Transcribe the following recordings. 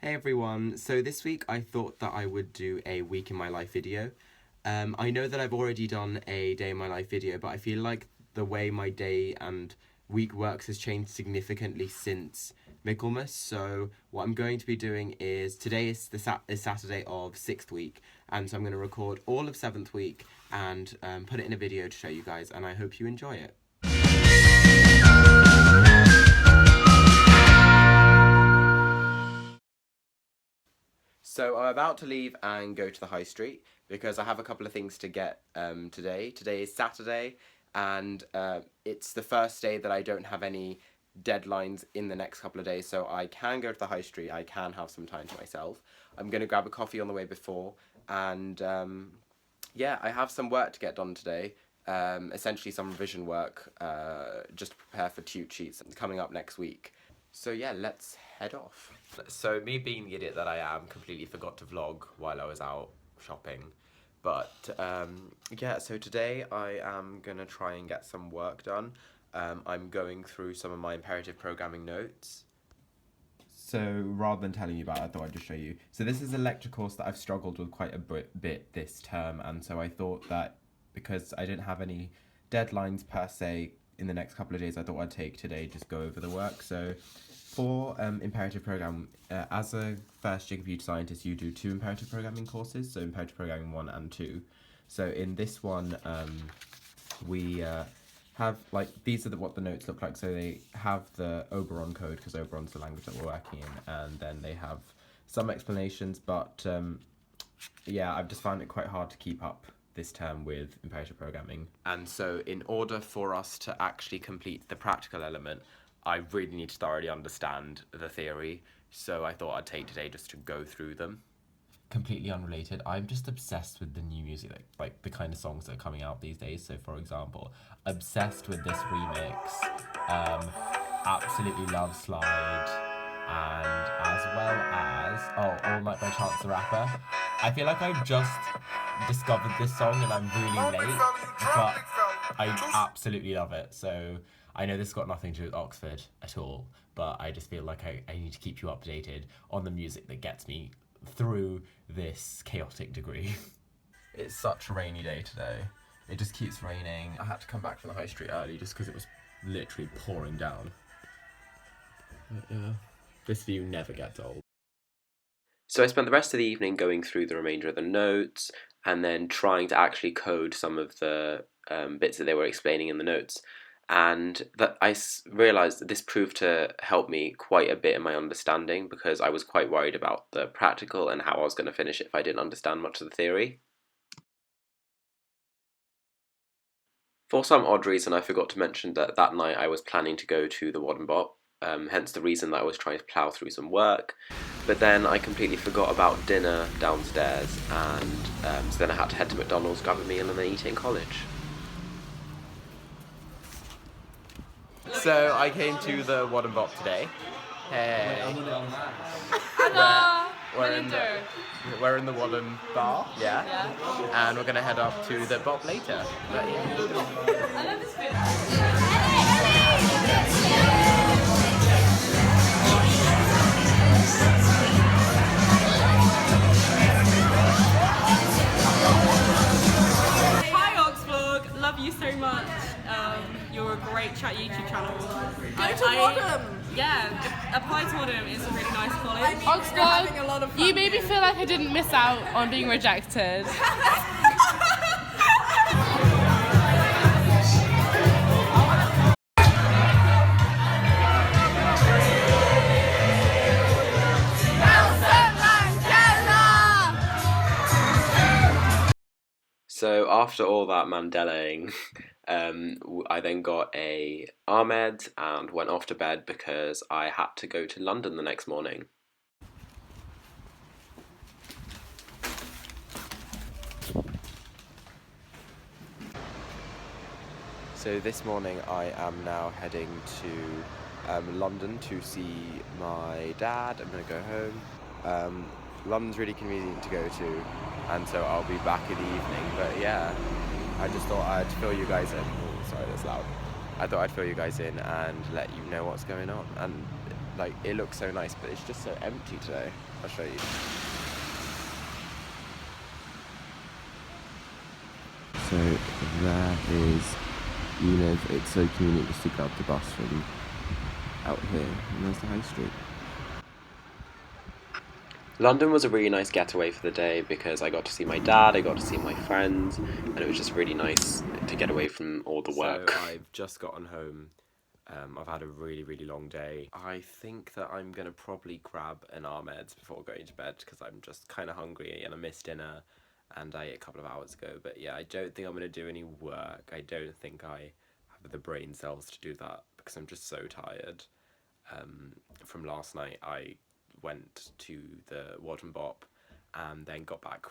Hey everyone, so this week I thought that I would do a week in my life video. I know that I've already done a day in my life video, but I feel like the way my day and week works has changed significantly since Michaelmas. So what I'm going to be doing is, today is is Saturday of 6th week, and so I'm going to record all of 7th week and put it in a video to show you guys, and I hope you enjoy it. So I'm about to leave and go to the high street because I have a couple of things to get today. Today is Saturday, and it's the first day that I don't have any deadlines in the next couple of days, so I can go to the high street, I can have some time to myself. I'm going to grab a coffee on the way before, and yeah, I have some work to get done today. Essentially some revision work, just to prepare for tute sheets coming up next week. So yeah, let's head off. So me being the idiot that I am, completely forgot to vlog while I was out shopping. But yeah, so today I am gonna try and get some work done. I'm going through some of my imperative programming notes. So rather than telling you about it, I thought I'd just show you. So this is a lecture course that I've struggled with quite a bit this term, and so I thought that because I didn't have any deadlines per se in the next couple of days, I thought I'd take today, just go over the work. So for imperative program, as a first year computer scientist, you do 2 imperative programming courses, so imperative programming 1 and 2. So in this one, we have, like, these are what the notes look like. So they have the Oberon code, because Oberon's the language that we're working in, and then they have some explanations, but yeah, I've just found it quite hard to keep up this term with imperative programming. And so in order for us to actually complete the practical element, I really need to thoroughly understand the theory, so I thought I'd take today just to go through them. Completely unrelated, I'm just obsessed with the new music, like the kind of songs that are coming out these days. So for example, obsessed with this remix, absolutely love Slide, and as well as, All Night by Chance the Rapper. I feel like I've just discovered this song and I'm really late, but I absolutely love it. So I know this has got nothing to do with Oxford at all, but I just feel like I need to keep you updated on the music that gets me through this chaotic degree. It's such a rainy day today. It just keeps raining. I had to come back from the high street early just because it was literally pouring down. But yeah, this view never gets old. So I spent the rest of the evening going through the remainder of the notes and then trying to actually code some of the bits that they were explaining in the notes. And that I realised that this proved to help me quite a bit in my understanding, because I was quite worried about the practical and how I was going to finish it if I didn't understand much of the theory. For some odd reason, I forgot to mention that that night I was planning to go to the Wad and Bop, hence the reason that I was trying to plough through some work. But then I completely forgot about dinner downstairs, and so then I had to head to McDonald's, grab a meal, and then eat it in college. So I came to the Wad and Bop today. Hey. We're in the Wad and Bar, yeah. And we're gonna head up to the Bop later. But yeah. I love this Hi Oxvlog, love you so much. You're a great chat YouTube channel. Go to Wadham! Yeah, apply to Wadham. It's a really nice college. Oxvlog, you made me feel like I didn't miss out on being rejected. So after all that Mandelaing, I then got a Ahmed and went off to bed because I had to go to London the next morning. So this morning I am now heading to London to see my dad. I'm going to go home. London's really convenient to go to, and so I'll be back in the evening. But yeah, I just thought I'd fill you guys in. Oh, sorry, that's loud. I thought I'd fill you guys in and let you know what's going on. And like, it looks so nice, but it's just so empty today. I'll show you. So there is Univ. It's so convenient just to grab the bus from out here, and there's the high street. London was a really nice getaway for the day because I got to see my dad, I got to see my friends, and it was just really nice to get away from all the work. So I've just gotten home. I've had a really, really long day. I think that I'm going to probably grab an Ahmed's before going to bed because I'm just kind of hungry and I missed dinner and I ate a couple of hours ago. But yeah, I don't think I'm going to do any work. I don't think I have the brain cells to do that because I'm just so tired. From last night, I went to the Wad Bop and then got back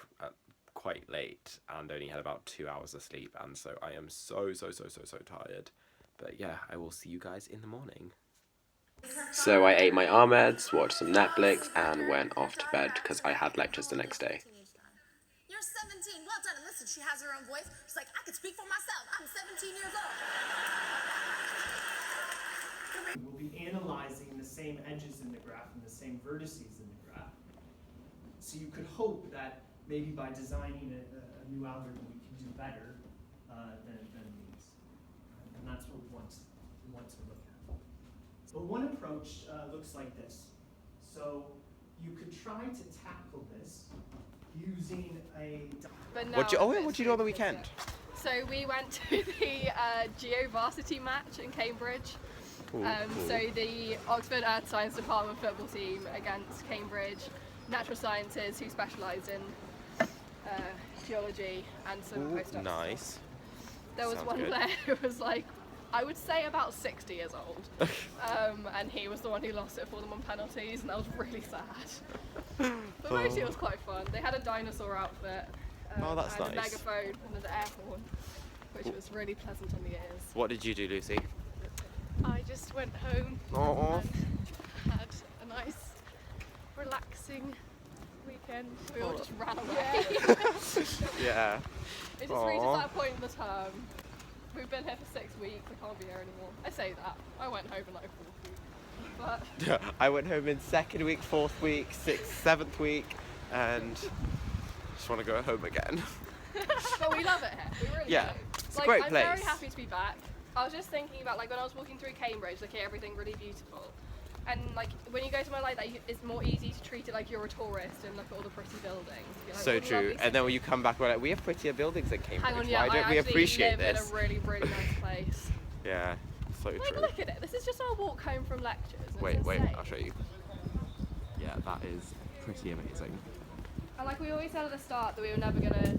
quite late and only had about 2 hours of sleep, and so I am so tired. But yeah, I will see you guys in the morning. So I ate my Ahmed's, watched some Netflix, and went off to bed because I had lectures the next day. You're 17, well done. And listen, she has her own voice. She's like, I can speak for myself. I'm 17 years old. We'll be analyzing the same edges in the graph and the same vertices in the graph. So you could hope that maybe by designing a new algorithm we can do better than these. And that's what we want to look at. But one approach looks like this. So you could try to tackle this using a... What do you do on the weekend? So we went to the Geo Varsity match in Cambridge. Cool. So the Oxford Earth Science Department football team against Cambridge Natural Sciences, who specialise in geology and some postdocs. Nice. There was Sounds one good. player who was like, I would say about 60 years old, and he was the one who lost it for them on penalties, and that was really sad. But mostly it was quite fun. They had a dinosaur outfit, that's and nice. a megaphone and an air horn, which was really pleasant on the ears. What did you do, Lucy? I just went home Oh. And had a nice, relaxing weekend. We all just ran away. Yeah. It just reaches that point in the term. We've been here for 6 weeks, I can't be here anymore. I say that. I went home in like 4th week. But I went home in 2nd week, 4th week, 6th, 7th week, and just want to go home again. but we love it here. We really Yeah, do. it's a great I'm place. very happy to be back. I was just thinking about like when I was walking through Cambridge, looking at everything really beautiful. And like when you go somewhere like that, it's more easy to treat it like you're a tourist and look at all the pretty buildings. Be like, So "Oh, true. lovely And then when you come back, we're like, we have prettier buildings in Hang Cambridge. on, yeah, Why don't I we actually appreciate live this? in a really, really nice place. Yeah, so Like, true. look at it. This is just our walk home from lectures. and Wait, it's wait, insane. I'll show you. Yeah, that is pretty amazing. And like we always said at the start that we were never gonna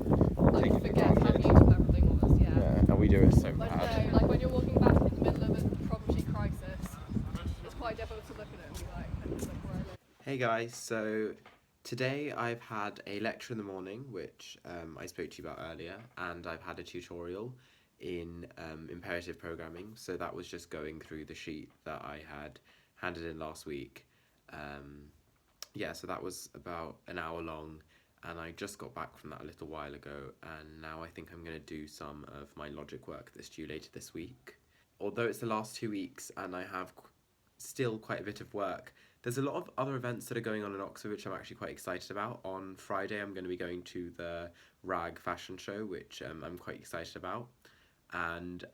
like Take it for forget how granted. beautiful everything was. Yeah. Yeah, and we do it so But bad. no, like when you're walking back in the middle of a property crisis, it's quite difficult to look at it and be like, I just like where I live. Hey guys, so today I've had a lecture in the morning, which I spoke to you about earlier, and I've had a tutorial in imperative programming. So that was just going through the sheet that I had handed in last week. Yeah, so that was about an hour long, and I just got back from that a little while ago, and now I think I'm going to do some of my logic work that's due later this week. Although it's the last 2 weeks and I have still quite a bit of work, there's a lot of other events that are going on in Oxford which I'm actually quite excited about. On Friday I'm going to be going to the Rag fashion show, which I'm quite excited about. And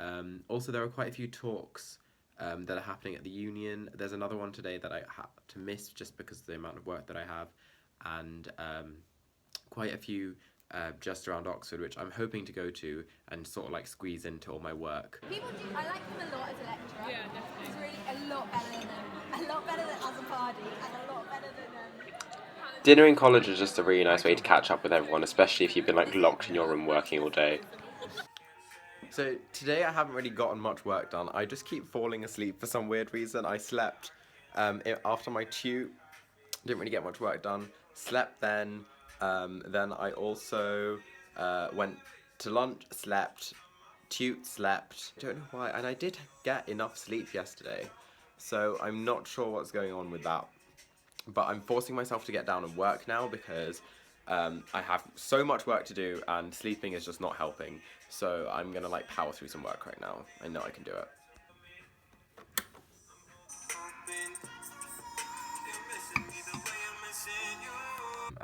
also there are quite a few talks that are happening at the Union. There's another one today that I had to miss just because of the amount of work that I have. And quite a few just around Oxford, which I'm hoping to go to and sort of like squeeze into all my work. People do, I like him a lot as a lecturer. Yeah, definitely. He's really a lot better than as a party, and a lot better than Dinner in college is just a really nice way to catch up with everyone, especially if you've been like locked in your room working all day. So today I haven't really gotten much work done. I just keep falling asleep for some weird reason. I slept after my tute, didn't really get much work done. Slept then I also went to lunch, slept, tute, slept. Don't know why, and I did get enough sleep yesterday, so I'm not sure what's going on with that. But I'm forcing myself to get down and work now because I have so much work to do and sleeping is just not helping. So I'm gonna like power through some work right now. I know I can do it.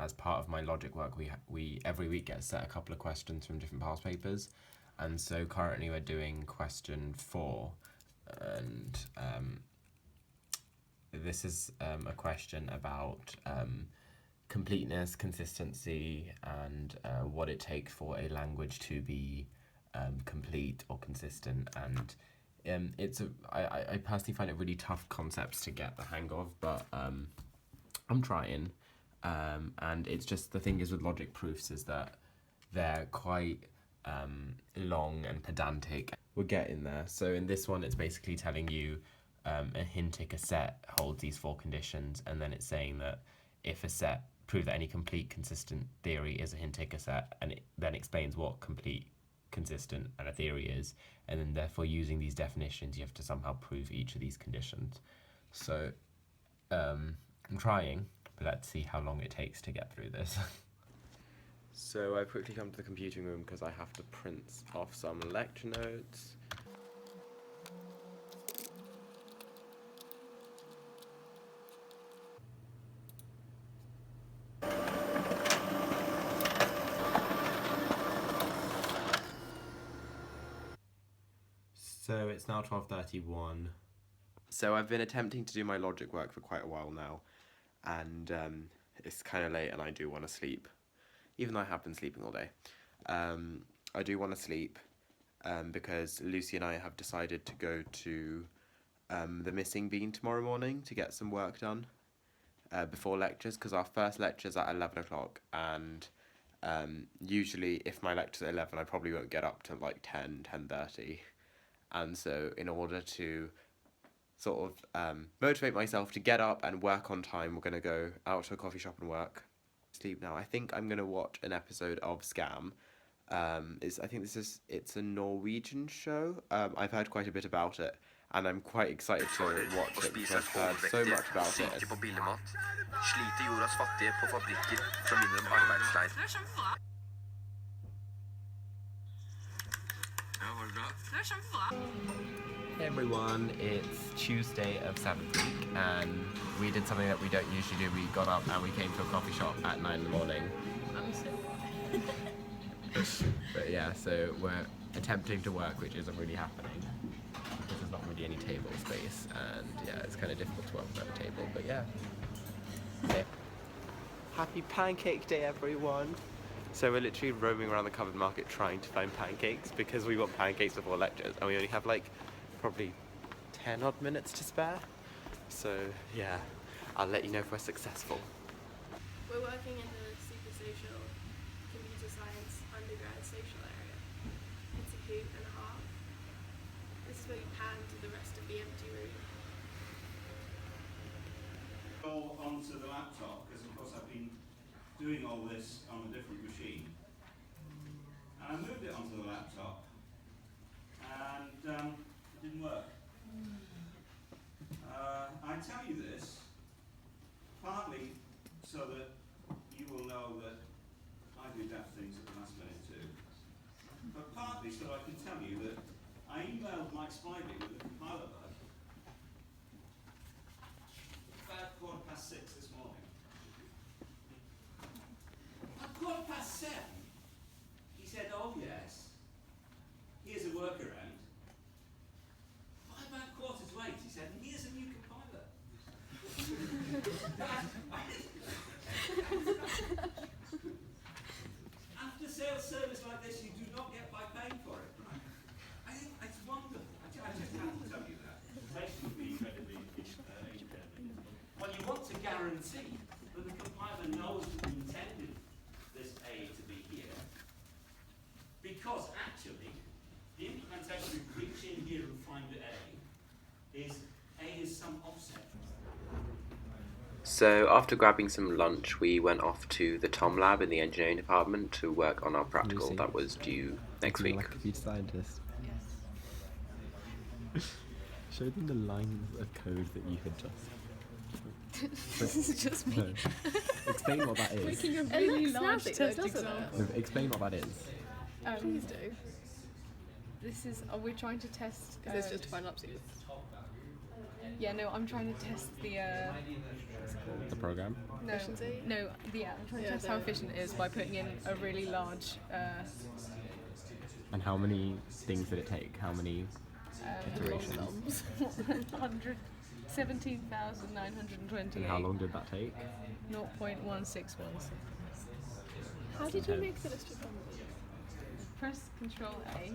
as part of my logic work, we every week get set a couple of questions from different past papers, and so currently we're doing question 4, and this is a question about completeness, consistency, and what it takes for a language to be complete or consistent. And I personally find it really tough concepts to get the hang of, but I'm trying. And it's just, the thing is with logic proofs is that they're quite long and pedantic. We're getting there. So in this one, it's basically telling you a Hinticke set holds these 4 conditions, and then it's saying that if a set, prove that any complete consistent theory is a Hinticke set, and it then explains what complete consistent and a theory is, and then therefore using these definitions you have to somehow prove each of these conditions. So I'm trying, but let's see how long it takes to get through this. So I've quickly come to the computing room because I have to print off some lecture notes. So it's now 12:31. So I've been attempting to do my logic work for quite a while now, and it's kind of late and I do want to sleep, even though I have been sleeping all day. I do want to sleep because Lucy and I have decided to go to the Missing Bean tomorrow morning to get some work done before lectures, because our first lecture's at 11 o'clock, and usually if my lecture's at 11 I probably won't get up till like 10:30. And so in order to sort of motivate myself to get up and work on time, we're going to go out to a coffee shop and work. Sleep now. I think I'm going to watch an episode of Scam. I think it's a Norwegian show. I've heard quite a bit about it, and I'm quite excited to watch it because I've heard so much about it. Sliter jordas fattige på fabrikker som vinner om arbeidsleir. Hey everyone, it's Tuesday of 7th week, and we did something that we don't usually do. We got up and we came to a coffee shop at 9 in the morning. I'm so But yeah, so we're attempting to work, which isn't really happening because there's not really any table space, and yeah, it's kind of difficult to work without a table, but yeah. Okay. Happy Pancake Day, everyone! So we're literally roaming around the covered market trying to find pancakes because we want pancakes before lectures, and we only have like probably 10 odd minutes to spare. So yeah, I'll let you know if we're successful. We're working in the super social computer science undergrad social area. It's a hoot and a half. This is where you pan to the rest of the empty room. All onto the laptop, because of course I've been doing all this on a different machine. And I moved it onto the laptop, and it didn't work. I tell you this partly so that you will know that I do daft things at the last minute too, but partly so I can tell you that I emailed Mike Spivey with the compiler bug about 6:15 this morning. At 7:15, he said, "Oh yes, here's a workaround." By about 8:15, he said, "And here's a new compiler." After sales service like this, you do not get by paying for it. I think it's wonderful. I just have to tell you that. It makes you be incredibly independent. Well, you want to guarantee that the compiler knows that you intended this A to be here, because actually, the implementation of reach in here and find A is some offset. So after grabbing some lunch, we went off to the Tom Lab in the engineering department to work on our practical that was due next week. Like a computer scientist. Yes. Show them the lines of code that you had just. This is just me. No. Explain what that is. Making a It really looks large snazzy, test though, doesn't example. No, explain what that is. Please do. This is, are we trying to test? Is this just to find lapses? Yeah, no, I'm trying to test the. What's it called? The program? No, no, yeah, I'm trying to test how efficient it is by putting in a really large. And how many things did it take? How many iterations? 117,928. And how long did that take? 0.1616. How did you make the list of numbers? Press Control A,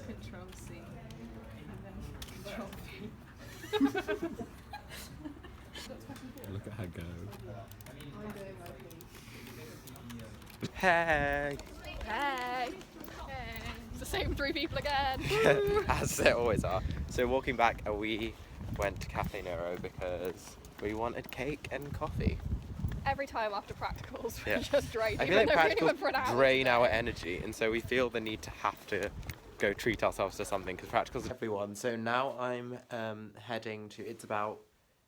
Control C, and then Control V. Look at her go. Hey! Hey! It's the same 3 people again. As they always are. So walking back, we went to Cafe Nero because we wanted cake and coffee. Every time after practicals, we Yeah. just drain. I feel like for an practicals hour drain today. our energy, and so we feel the need to have to go treat ourselves to something because practicals are everyone. So now I'm heading to, it's about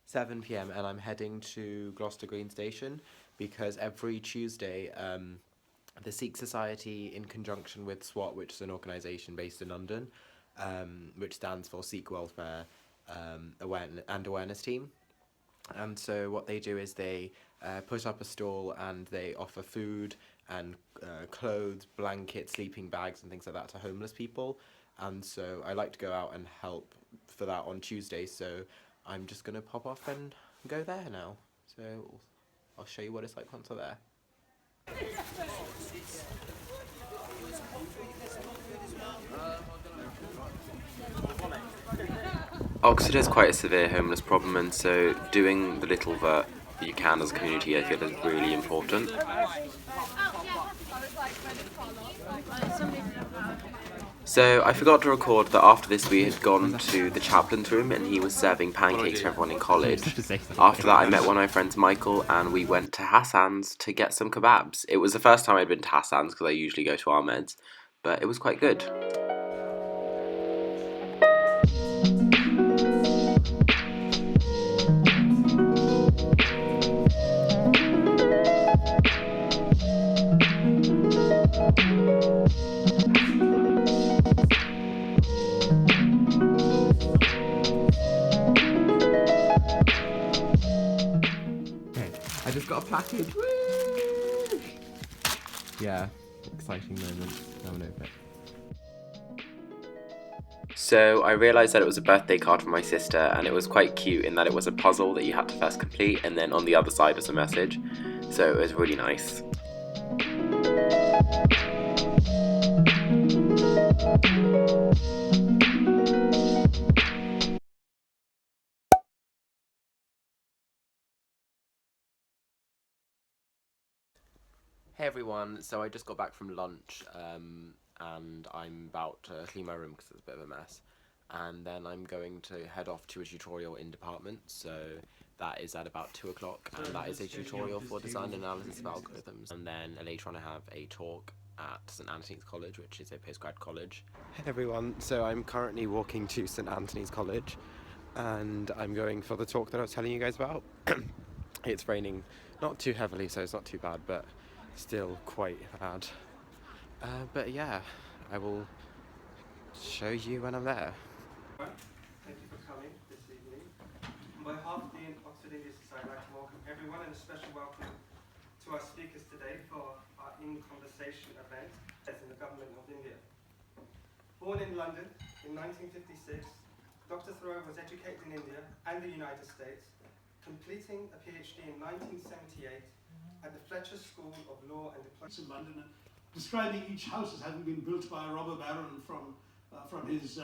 7 p.m. and I'm heading to Gloucester Green Station because every Tuesday the Sikh Society, in conjunction with SWAT, which is an organisation based in London, which stands for Sikh Welfare Awareness Team. And so what they do is they put up a stall and they offer food and clothes, blankets, sleeping bags and things like that to homeless people. And so I like to go out and help for that on Tuesday. So I'm just going to pop off and go there now. So I'll show you what it's like once I'm there. Oxford has quite a severe homeless problem, and so doing the little that you can as a community, I feel, is really important. So I forgot to record that after this we had gone to the chaplain's room and he was serving pancakes for everyone in college. After that I met one of my friends, Michael, and we went to Hassan's to get some kebabs. It was the first time I'd been to Hassan's because I usually go to Ahmed's, but it was quite good. I just got a package. Woo! Yeah, exciting moment. No one opened it. So I realised that it was a birthday card from my sister, and it was quite cute in that it was a puzzle that you had to first complete, and then on the other side was a message. So it was really nice. Hey everyone, so I just got back from lunch and I'm about to clean my room because it's a bit of a mess, and then I'm going to head off to a tutorial in department, so that is at about 2 o'clock, and that is a tutorial for design analysis of algorithms, and then later on I have a talk at St Anthony's College, which is a postgrad college. Hey everyone, so I'm currently walking to St Anthony's College and I'm going for the talk that I was telling you guys about. It's raining, not too heavily, so it's not too bad, but still quite bad. But yeah, I will show you when I'm there. Thank you for coming this evening. On behalf of the Oxford English Society, I'd like to welcome everyone and a special welcome to our speakers today for our In Conversation event as in the Government of India. Born in London in 1956, Dr. Thoreau was educated in India and the United States, completing a PhD in 1978 at the Fletcher School of Law and Diplomacy in London, describing each house as having been built by a robber baron from his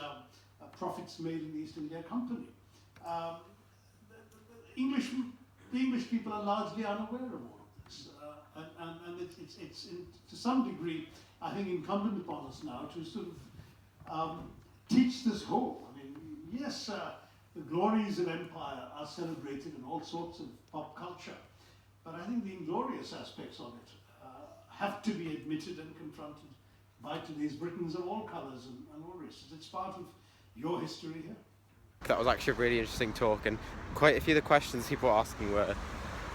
profits made in the East India Company. The English people are largely unaware of all of this, and it's to some degree, I think, incumbent upon us now to sort of teach this whole. I mean, yes, the glories of empire are celebrated in all sorts of pop culture, but I think the inglorious aspects of it have to be admitted and confronted by today's Britons of all colours and all races. It's part of your history here. That was actually a really interesting talk, and quite a few of the questions people were asking were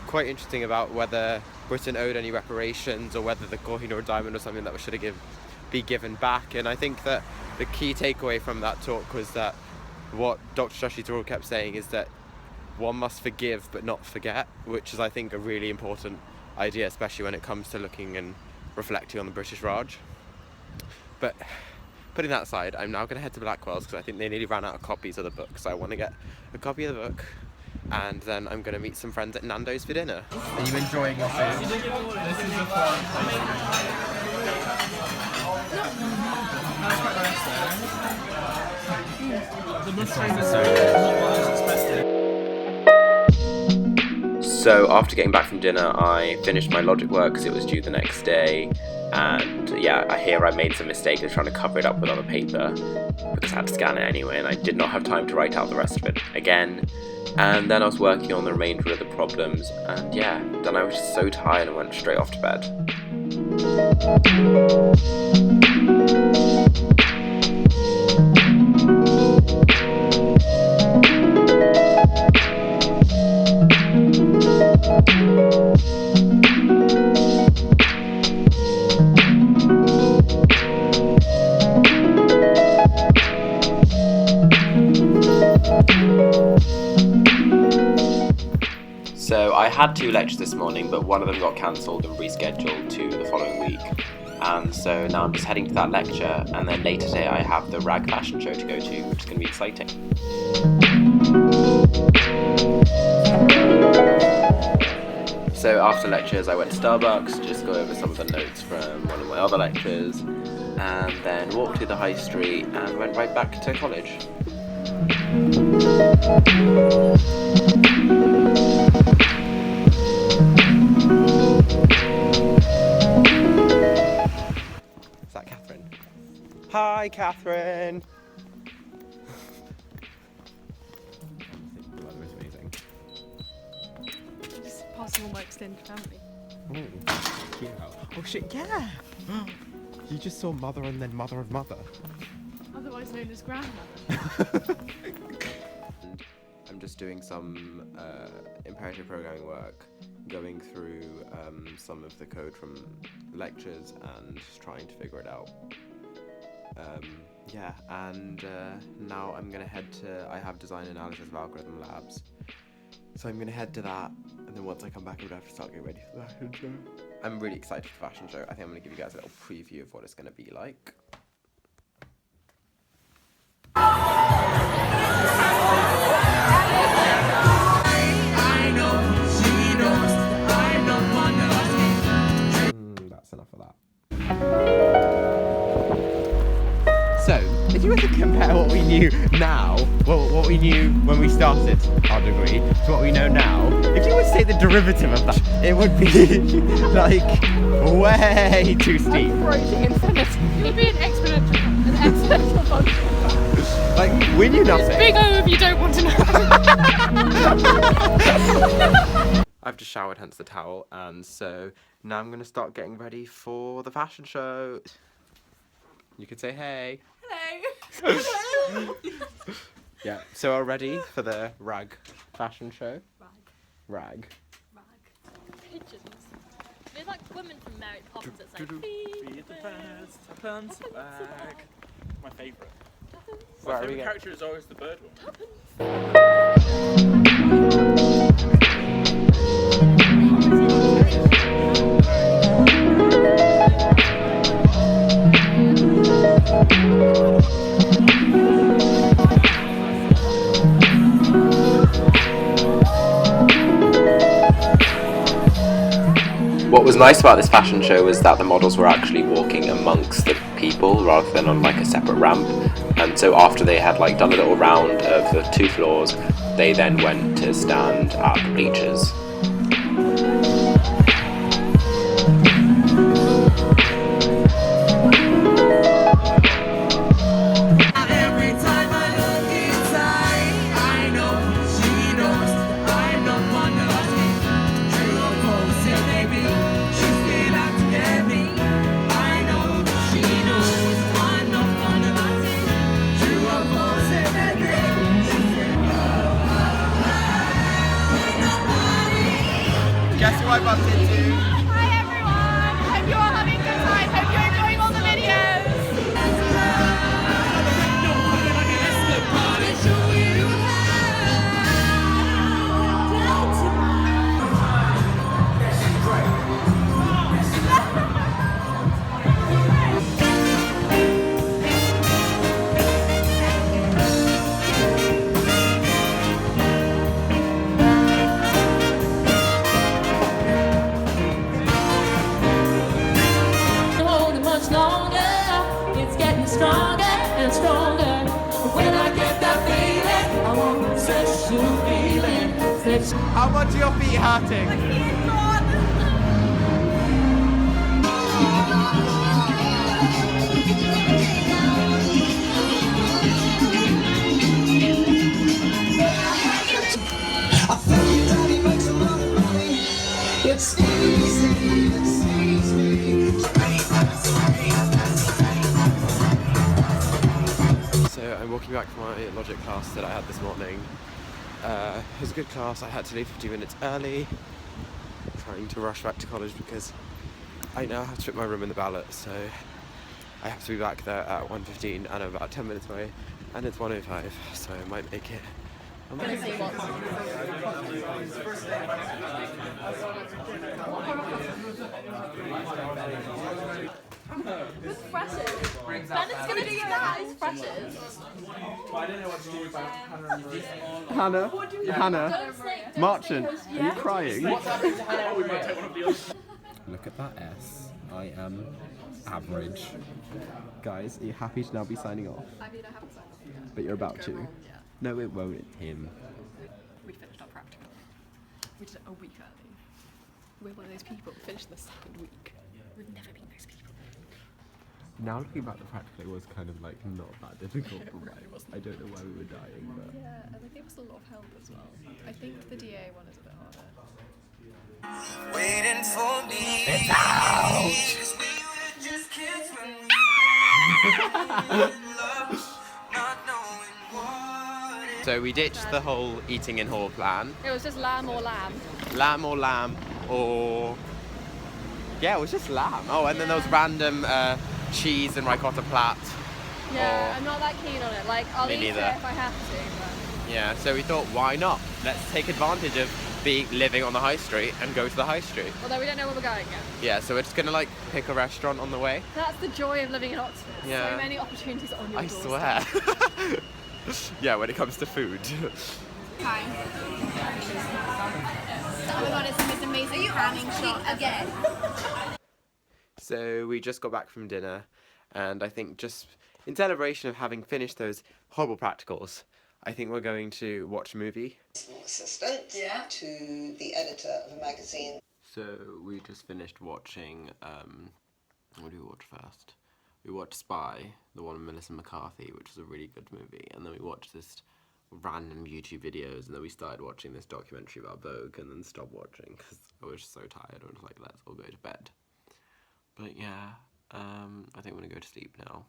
quite interesting about whether Britain owed any reparations or whether the Kohinoor diamond was something that should be given back. And I think that the key takeaway from that talk was that what Dr. Shashi Tharoor kept saying is that one must forgive but not forget, which is, I think, a really important idea, especially when it comes to looking and reflecting on the British Raj. But putting that aside, I'm now going to head to Blackwell's because I think they nearly ran out of copies of the book, so I want to get a copy of the book, and then I'm going to meet some friends at Nando's for dinner. Are you enjoying your food? This is a foreign That's quite nice though. The mushrooms are so good, not what I was expecting. So after getting back from dinner, I finished my logic work because it was due the next day, and yeah, I hear I made some mistake of trying to cover it up with other paper because I had to scan it anyway, and I did not have time to write out the rest of it again. And then I was working on the remainder of the problems, and yeah, then I was just so tired and went straight off to bed. So I had 2 lectures this morning, but one of them got cancelled and rescheduled to the following week. And so now I'm just heading to that lecture, and then later today I have the RAG fashion show to go to, which is going to be exciting. So after lectures I went to Starbucks, just to go over some of the notes from one of my other lectures, and then walked to the high street and went right back to college. Is that Catherine? Hi, Catherine! The weather is amazing. Just passing all my extended family. Oh, cute. Oh shit, yeah! You just saw mother and then mother of mother. Otherwise known as grandmother. I'm just doing some imperative programming work, going through some of the code from lectures and just trying to figure it out. Yeah, and now I'm going to head to, I have design analysis of algorithm labs, so I'm going to head to that, and then once I come back I'm going to have to start getting ready for the fashion show. I'm really excited for the fashion show. I think I'm going to give you guys a little preview of what it's going to be like. That's enough of that. So, if you were to compare what we knew now, what we knew when we started our degree, to what we know now, if you were to say the derivative of that, it would be, like, way too steep. Approaching infinity. It would be an exponential function. Like, we knew nothing. It's big O if you don't want to know. I've just showered, hence the towel, and so now I'm going to start getting ready for the fashion show. You could say hey. Hello. Yeah, so are ready for the RAG fashion show? RAG. Pigeons. They're like women from Mary Poppins. It's like, Be the best, tuppence a bag. My favourite. Where My are we favourite going? character is always the bird one. What was nice about this fashion show was that the models were actually walking amongst the people rather than on like a separate ramp, and so after they had like done a little round of the 2 floors, they then went to stand at the bleachers. How much are your feet hurting? It's easy, it's easy. So I'm walking back from my logic class that I had this morning. It was a good class. I had to leave 50 minutes early. I'm trying to rush back to college because I now have to put my room in the ballot, so I have to be back there at 1:15 and I'm about 10 minutes away, and it's 1:05, so I might make it. I'm gonna see what. With freshers. Bennett's gonna do nice freshers. I don't know what to do about Hannah? Hannah? Martin, are you crying? Look at that S. I am average. Guys, are you happy to now be signing off? I mean, I haven't signed off yet. But you're about to. No, it won't. Him. We finished our practical. We did it a week early. We're one of those people who finished the second week. We've never been those people. Now looking back, the practical was kind of like not that difficult. I don't know why we were dying, but Yeah, and they gave us a lot of help as well. I think the DA one is a bit harder. Waiting for me. It's out. Because we were just kids when we were in love, not knowing what. So we ditched the whole eating in hall plan. It was just lamb or lamb. Lamb or yeah, it was just lamb. Oh, and then there was random cheese and ricotta plat. Yeah, I'm not that keen on it. Like, I'll Me eat neither. it if I have to, but... Yeah, so we thought, why not? Let's take advantage of living on the high street and go to the high street. Although we don't know where we're going yet. Yeah, so we're just gonna like pick a restaurant on the way. That's the joy of living in Oxford. Yeah. So many opportunities on your I doorstep. swear. Yeah, when it comes to food. Hi. Oh my god, it's the most amazing panning shot again. So we just got back from dinner, and I think just in celebration of having finished those horrible practicals, I think we're going to watch a movie. Assistant to the editor of a magazine. So we just finished watching, what did we watch first? We watched Spy, the one with Melissa McCarthy, which was a really good movie, and then we watched this random YouTube videos, and then we started watching this documentary about Vogue, and then stopped watching because I was so tired. I was like, let's all go to bed. But yeah, I think I'm gonna go to sleep now.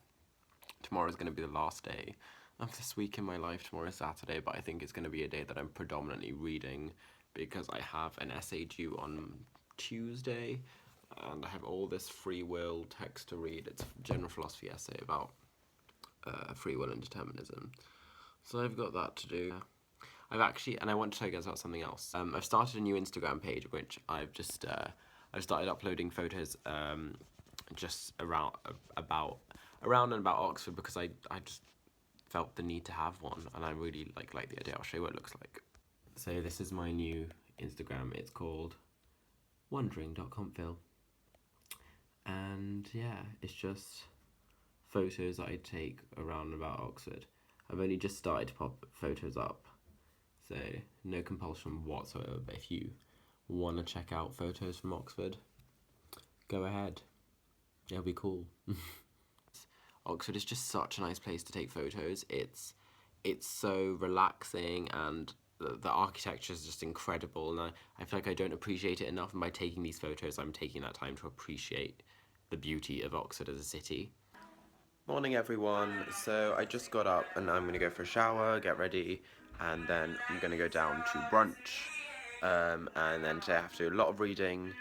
Tomorrow's gonna be the last day of this week in my life. Tomorrow is Saturday, but I think it's gonna be a day that I'm predominantly reading because I have an essay due on Tuesday, and I have all this free will text to read. It's a general philosophy essay about free will and determinism. So I've got that to do. I've actually, and I want to tell you guys about something else. I've started a new Instagram page, which I've just, I've started uploading photos just around and about Oxford because I just felt the need to have one, and I really like the idea. I'll show you what it looks like. So this is my new Instagram. It's called wondering.comfil. And yeah, it's just photos that I take around and about Oxford. I've only just started to pop photos up, so no compulsion whatsoever, but if you want to check out photos from Oxford, go ahead. It'll be cool. Oxford is just such a nice place to take photos. It's so relaxing, and the architecture is just incredible, and I feel like I don't appreciate it enough, and by taking these photos I'm taking that time to appreciate the beauty of Oxford as a city. Morning everyone. So I just got up and I'm gonna go for a shower, get ready, and then I'm gonna go down to brunch, and then today I have to do a lot of reading.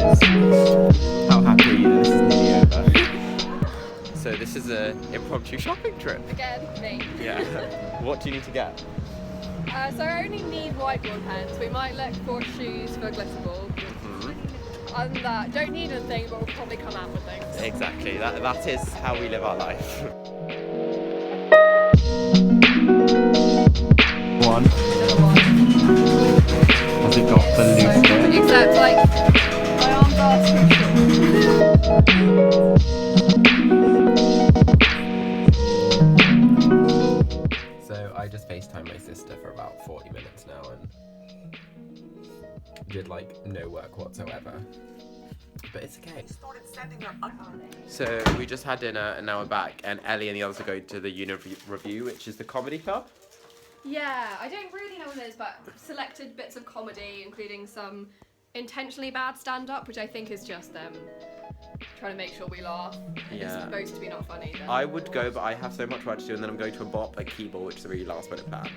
How happy are you that this is nearly over? So this is an impromptu shopping trip. Again, me. Yeah. What do you need to get? So I only need whiteboard pens. We might look for shoes for Glitterball. Other than that, don't need anything, but we'll probably come out with things. Exactly. That is how we live our life. One. Has it got the loose bit? Except, like, my arms are too short. So I just FaceTimed my sister for about 40 minutes now and did like no work whatsoever. But it's okay. So we just had dinner and now we're back, and Ellie and the others are going to the Uni Review, which is the comedy club. Yeah, I don't really know what it is, but selected bits of comedy, including some intentionally bad stand-up, which I think is just them trying to make sure we laugh. And it's supposed to be not funny. Then. I would go, but I have so much work to do, and then I'm going to a bop, a keyboard, which is a really last-minute plan.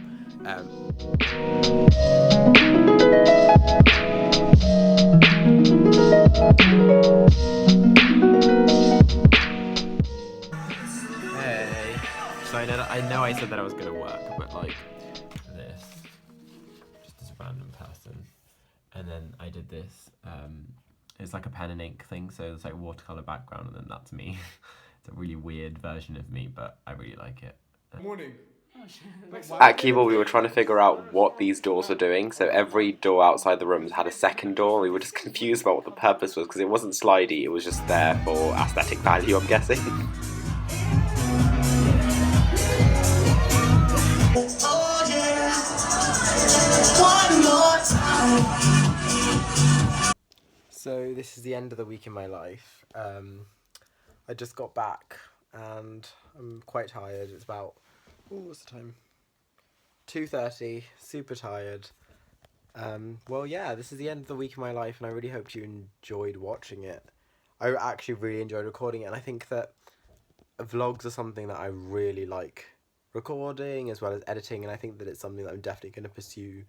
Hey. So I know I said that I was going to work, but like this, just as a random person. And then I did this, it's like a pen and ink thing, so it's like watercolour background, and then that's me. It's a really weird version of me, but I really like it. Morning. At Keyboard, we were trying to figure out what these doors were doing, so every door outside the rooms had a second door. We were just confused about what the purpose was, because it wasn't slidey, it was just there for aesthetic value, I'm guessing. So this is the end of the week in my life. I just got back and I'm quite tired. It's about, what's the time? 2:30, super tired. Well, yeah, this is the end of the week of my life, and I really hope you enjoyed watching it. I actually really enjoyed recording it, and I think that vlogs are something that I really like recording as well as editing, and I think that it's something that I'm definitely going to pursue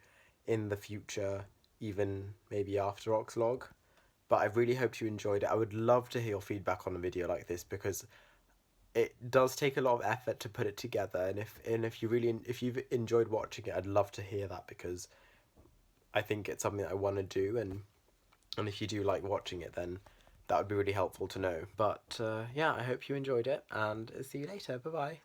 in the future, even maybe after Oxvlog. But I really hope you enjoyed it. I would love to hear your feedback on a video like this, because it does take a lot of effort to put it together, and if you've enjoyed watching it, I'd love to hear that, because I think it's something that I want to do, and if you do like watching it, then that would be really helpful to know. But yeah, I hope you enjoyed it, and see you later. Bye bye.